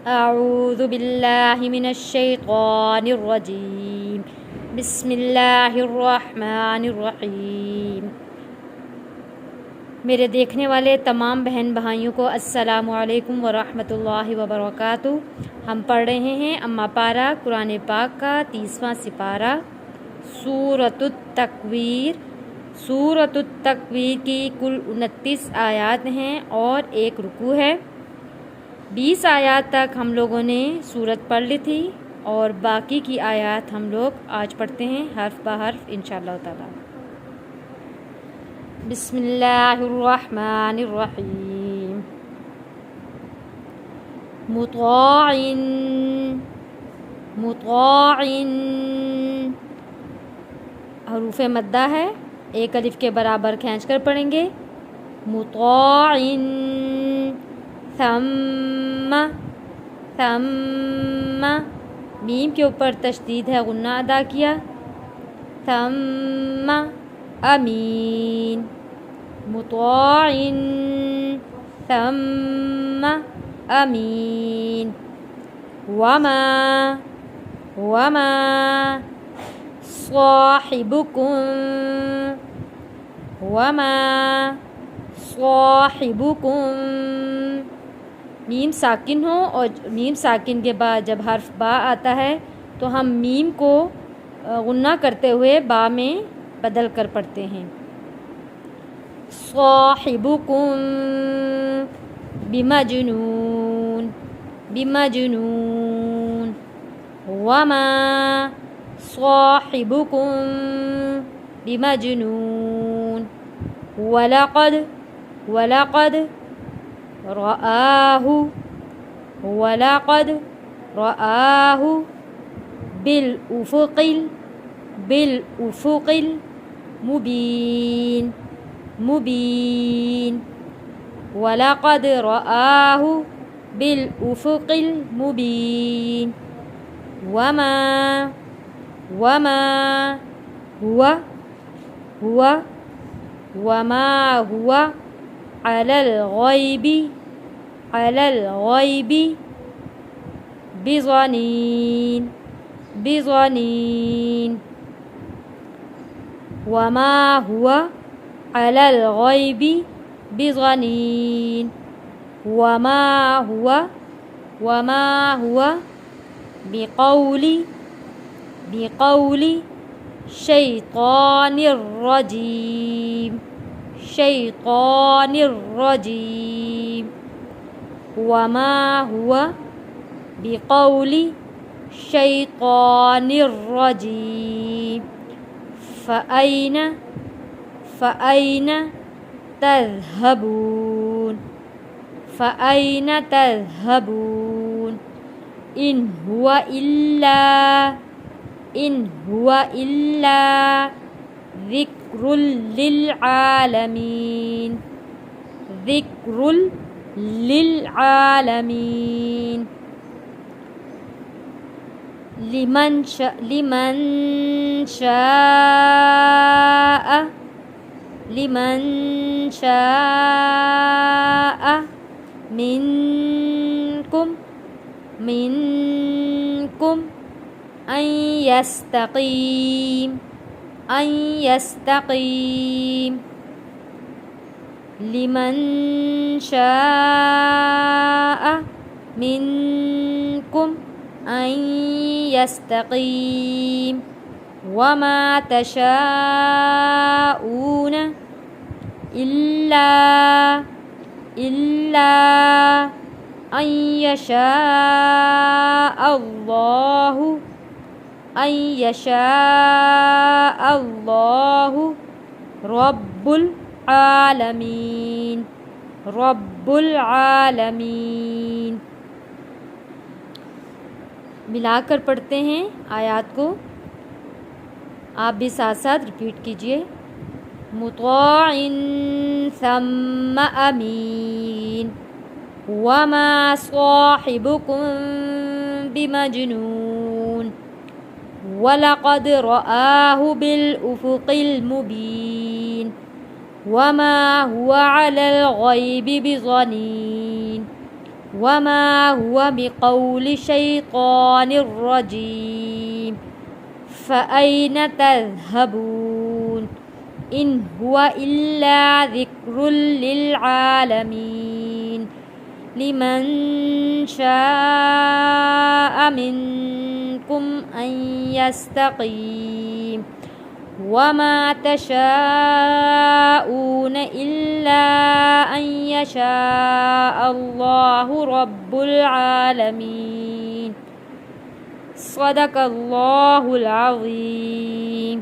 अऊज़ु बिल्लाहि मिनश्शैतानिर्रजीम बिस्मिल्लाहिर्रहमानिर्रहीम। मेरे देखने वाले तमाम बहन भाइयों को अस्सलामु अलैकुम वरहमतुल्लाहि वबरकातुहू। हम पढ़ रहे हैं अम्मा पारा कुरान पाक का 30वां सिपारा सूरतुत तकवीर। सूरतुत तकवीर की कुल 29 आयात हैं और एक रुकू है। 20 आयात तक हम लोगों ने सूरत पढ़ ली थी और बाकी की आयात हम लोग आज पढ़ते हैं हर्फ ब हर्फ इंशाअल्लाह ताला। बिस्मिल्लाहिर्रहमानिर्रहीम। मुताइन मुताइन हरूफ मद्दा है, एक अलिफ के बराबर खींचकर पढ़ेंगे। मुताइन थम्मा थम्मा मीम के ऊपर तशदीद है, गुन्ना अदा किया। थम्मा अमीन मुताइन थम्मा अमीन। वमा वमा साहिबुकुम वमा साहिबुकुम। मीम साकिन हो और मीम साकिन के बाद जब हर्फ बा आता है तो हम मीम को गुन्ना करते हुए बा में बदल कर पढ़ते हैं। साहिबुकुम बिमजनून बिमजनून। वमा साहिबुकुम बिमजनून। वलक़द वलक़द रआहु वलक़द रआहु बिल उफ़ुक़िल मुबीन मुबीन। वलक़द रआहु बिल उफ़ुक़िल मुबीन। वमा वमा हुआ हुआ वमा हुआ अलल गैबी बिज़नीन बिज़नीन। वमा हुआ अलल गैबी बिज़नीन। वमा हुआ बिक़ौली शैतानिर्रजीम शैतानिर्रजीम। वमा हुआ बिक़ौली शैतानिर्रजीम। फ़अैन तज़हबून फ़अैन तज़हबून। इन हुआ इल्ला ज़िक्रुल लिल आलमीन ज़िक्रुल लिल आलमीन। लिमन शाअ मिनकुम अन यस्तक़ीम। लिमन शाअ मिनकुम अन यस्तक़ीम। वमा तशाऊन इल्ला अन यशाअ अल्लाहु रब्बुल आलमीन। मिलाकर पढ़ते हैं आयात को, आप भी साथ साथ रिपीट कीजिए। मुताइन थम्मा अमीन। वमा साहिबुकुम बिमजनून। वलक़द रआहु बिल उफ़ुक़िल मुबीन। वमा हुआ अलल गैबि बिज़नीन। वमा हुवा बिक़ौलि शैतानिर रजीम फ़अयना तज़हबून इन हुवा इल्ला ज़िक्रुल लिल आलमीन लिमन शाअ मिनकुम अन यस्तक़ीम वमा तशाऊन इल्ला अन यशाअल्लाहु रब्बुल आलमीन सदक़ल्लाहुल अज़ीम।